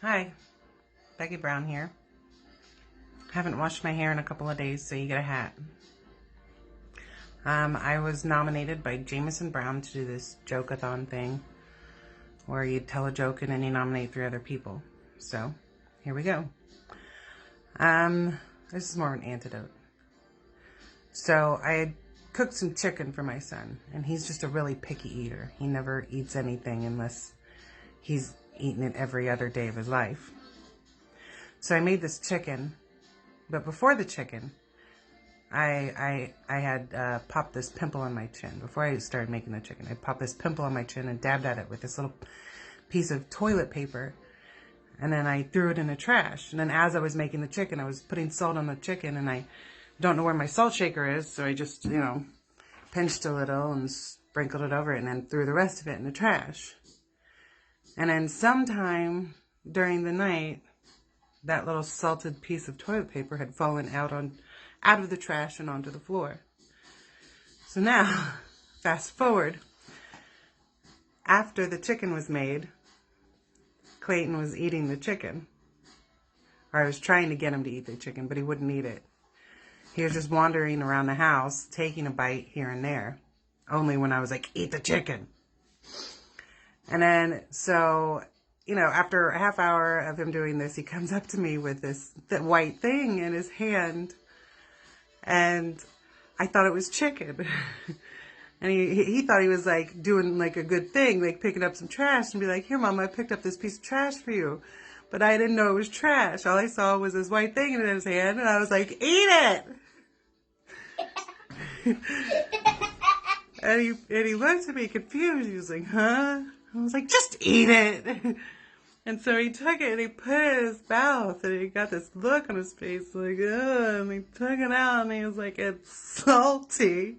Hi, Becky Brown here. Haven't washed my hair in a couple of days, so you get a hat. I was nominated by Jameson Brown to do this joke-a-thon thing where you tell a joke and then you nominate 3 other people. So, here we go. This is more of an antidote. So, I had cooked some chicken for my son, and he's just a really picky eater. He never eats anything unless he's eaten it every other day of his life. So I made this chicken, but before the chicken, I had popped this pimple on my chin. Before I started making the chicken, I popped this pimple on my chin and dabbed at it with this little piece of toilet paper, and then I threw it in the trash. And then as I was making the chicken, I was putting salt on the chicken, and I don't know where my salt shaker is, so I just, pinched a little and sprinkled it over it, and then threw the rest of it in the trash. And then sometime during the night, that little salted piece of toilet paper had fallen out of the trash and onto the floor. So now, fast forward, after the chicken was made, Clayton was eating the chicken. Or I was trying to get him to eat the chicken, but he wouldn't eat it. He was just wandering around the house, taking a bite here and there. Only when I was like, eat the chicken. And then, so, after a half hour of him doing this, he comes up to me with that white thing in his hand. And I thought it was chicken. And he thought he was like doing like a good thing, like picking up some trash and be like, here, Mom, I picked up this piece of trash for you. But I didn't know it was trash. All I saw was this white thing in his hand. And I was like, eat it. and he looked at me confused. He was like, huh? I was like, just eat it. And so he took it and he put it in his mouth and he got this look on his face like, ugh, and he took it out and he was like, it's salty.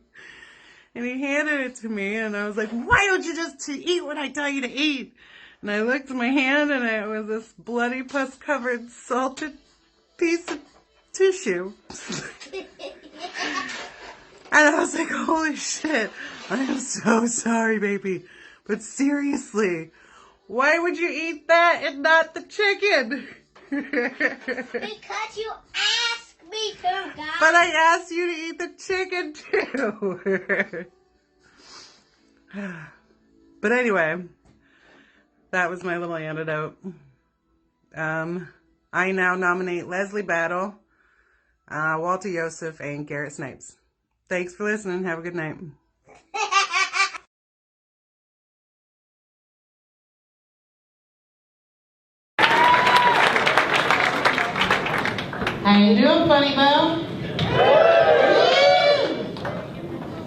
And he handed it to me and I was like, why don't you just eat what I tell you to eat? And I looked at my hand and it was this bloody pus-covered salted piece of tissue. And I was like, holy shit, I am so sorry, baby. But seriously, why would you eat that and not the chicken? Because you asked me to, guys. But I asked you to eat the chicken too. But anyway, that was my little antidote. I now nominate Leslie Battle, Walter Joseph, and Garrett Snipes. Thanks for listening. Have a good night. How you doing, Funny Bone?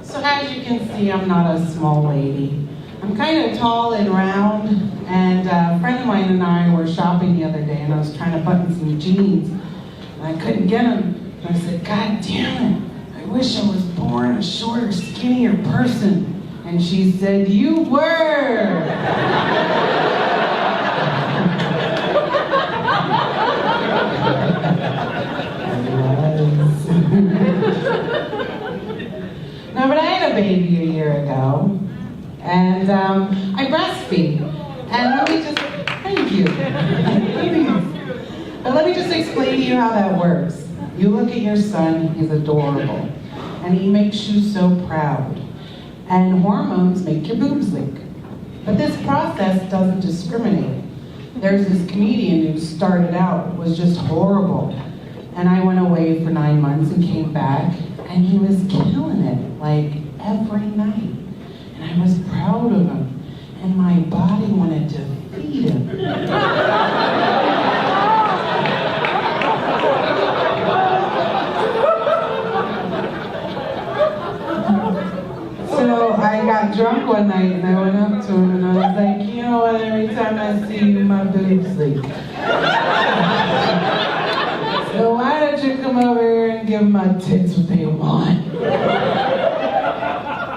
So as you can see, I'm not a small lady. I'm kind of tall and round, and a friend of mine and I were shopping the other day, and I was trying to button some jeans, and I couldn't get them. And I said, God damn it, I wish I was born a shorter, skinnier person. And she said, you were. No, but I had a baby a year ago, and I breastfeed. And let me just, thank you. But let me just explain to you how that works. You look at your son, he's adorable, and he makes you so proud. And hormones make your boobs leak. But this process doesn't discriminate. There's this comedian who started out, was just horrible. And I went away for 9 months and came back, and he was killing it, like every night. And I was proud of him, and my body wanted to feed him. So I got drunk one night, and I went up to him, and I was like, you know what, every time I see you, my boobs leak. So why don't you come over here and give my tits what they want?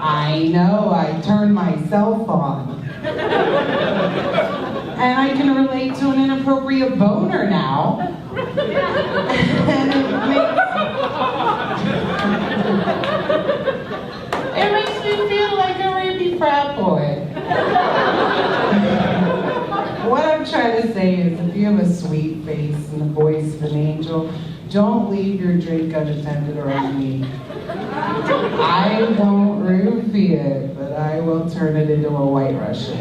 I know, I turned myself on. And I can relate to an inappropriate boner now. And it makes me feel like a rapey frat boy. What I'm I'm trying to say is, if you have a sweet face and the voice of an angel, don't leave your drink unattended or on me. I won't roofie it, but I will turn it into a White Russian.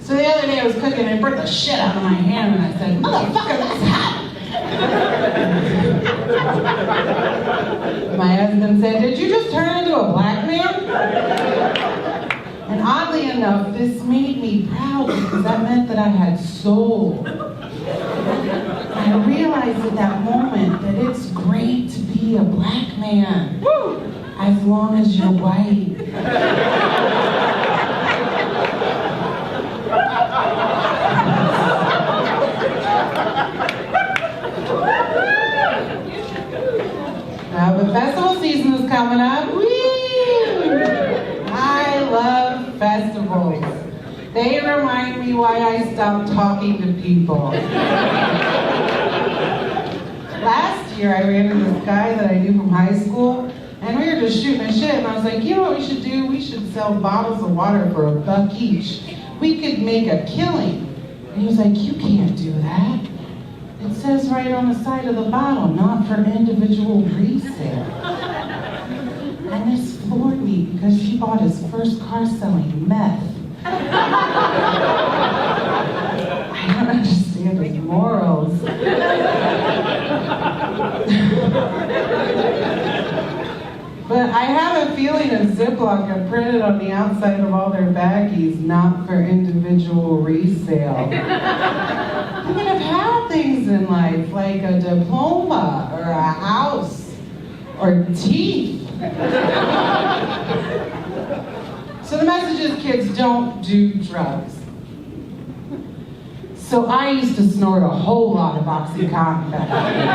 So the other day I was cooking and I burnt the shit out of my hand and I said, "Motherfucker, that's hot!" My husband said, "Did you just turn into a black man?" And oddly enough, this made me proud because that meant that I had soul. I realized at that moment that it's great to be a black man, as long as you're white. Now the festival season is coming up. Woo! I love festivals. They remind me why I stopped talking to people. Last year I ran into this guy that I knew from high school, and we were just shooting the shit, and I was like, you know what we should do? We should sell bottles of water for $1 each. We could make a killing. And he was like, you can't do that. It says right on the side of the bottle, not for individual resale. And this floored me because he bought his first car selling meth. I don't understand his morals. But I have a feeling that Ziploc have printed on the outside of all their baggies, not for individual resale. I mean, I've had things in life, like a diploma, or a house, or teeth. So the message is, kids, don't do drugs. So I used to snort a whole lot of Oxycontin back then.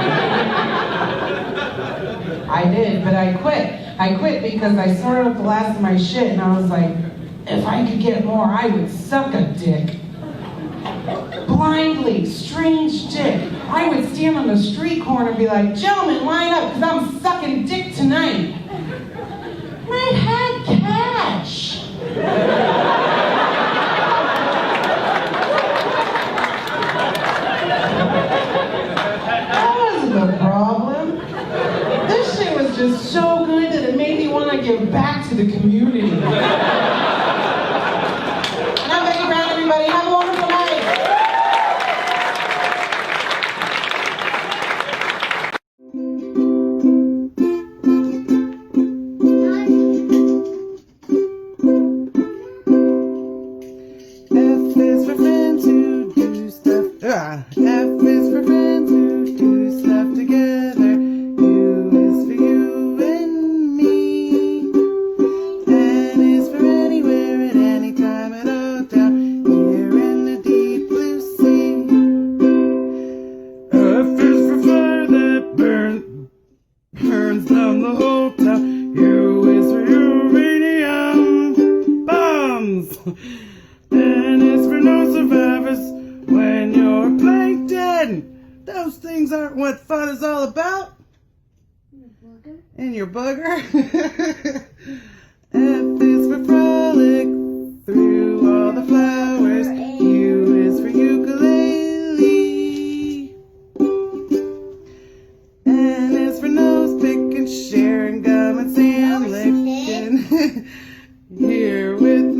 I did, but I quit. I quit because I snorted up the last of my shit, and I was like, if I could get more, I would suck a dick. Blindly, strange dick. I would stand on the street corner and be like, gentlemen, line up, because I'm sucking dick tonight. And I had cash. That wasn't the problem. This shit was just so good that it made me want to give back to the community. And I'm Becky Brown, everybody. Have a wonderful night. F is for friends who do stuff. F is for friends who do stuff together. U is for you and me. N is for anywhere at any time at all down here in the deep blue sea. F is for fire that burns down the whole town. U is for uranium bombs. N is for no survivors when you're playing dead. Those things aren't what fun is all about. And your booger. F is for frolic through all the flowers. U is for ukulele. N is for nose picking, sharing gum and sand licking. Here with